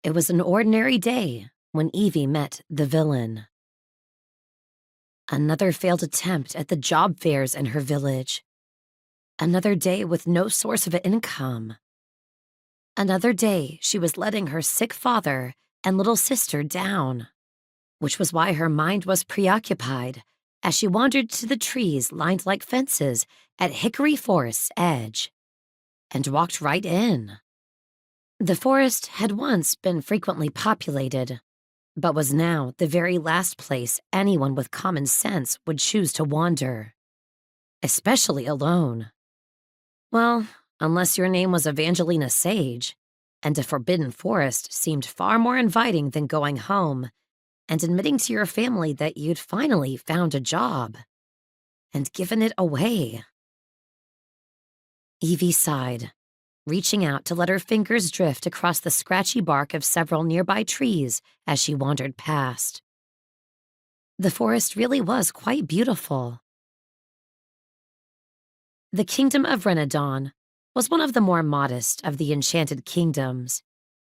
It was an ordinary day when Evie met the villain. Another failed attempt at the job fairs in her village. Another day with no source of income. Another day she was letting her sick father and little sister down, which was why her mind was preoccupied as she wandered to the trees lined like fences at Hickory Forest's edge, and walked right in. The forest had once been frequently populated, but was now the very last place anyone with common sense would choose to wander, especially alone. Well, unless your name was Evangelina Sage, and a forbidden forest seemed far more inviting than going home and admitting to your family that you'd finally found a job and given it away. Evie sighed, reaching out to let her fingers drift across the scratchy bark of several nearby trees as she wandered past. The forest really was quite beautiful. The kingdom of Rennedawn was one of the more modest of the enchanted kingdoms,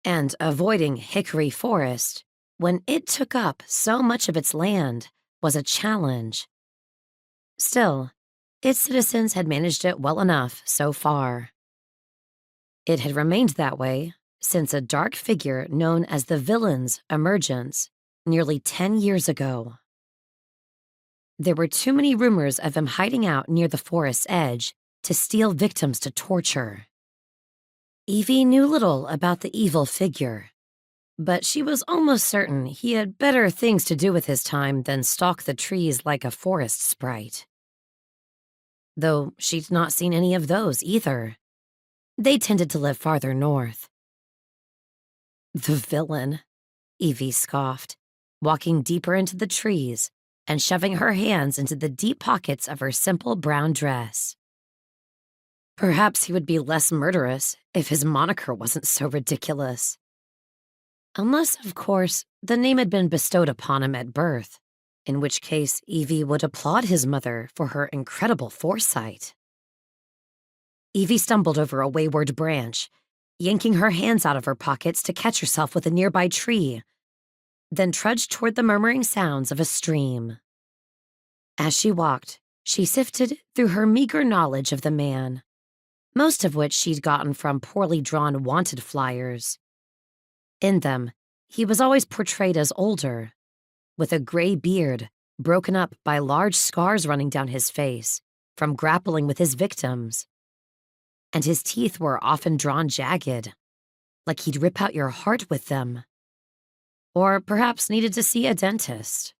and avoiding Hickory Forest, when it took up so much of its land, was a challenge. Still, its citizens had managed it well enough so far. It had remained that way since a dark figure known as the Villain's emergence nearly 10 years ago. There were too many rumors of him hiding out near the forest's edge to steal victims to torture. Evie knew little about the evil figure, but she was almost certain he had better things to do with his time than stalk the trees like a forest sprite. Though she'd not seen any of those either. They tended to live farther north. The villain, Evie scoffed, walking deeper into the trees and shoving her hands into the deep pockets of her simple brown dress. Perhaps he would be less murderous if his moniker wasn't so ridiculous. Unless, of course, the name had been bestowed upon him at birth, in which case Evie would applaud his mother for her incredible foresight. Evie stumbled over a wayward branch, yanking her hands out of her pockets to catch herself with a nearby tree, then trudged toward the murmuring sounds of a stream. As she walked, she sifted through her meager knowledge of the man, most of which she'd gotten from poorly drawn wanted flyers. In them, he was always portrayed as older, with a gray beard broken up by large scars running down his face from grappling with his victims. And his teeth were often drawn jagged, like he'd rip out your heart with them. Or perhaps needed to see a dentist.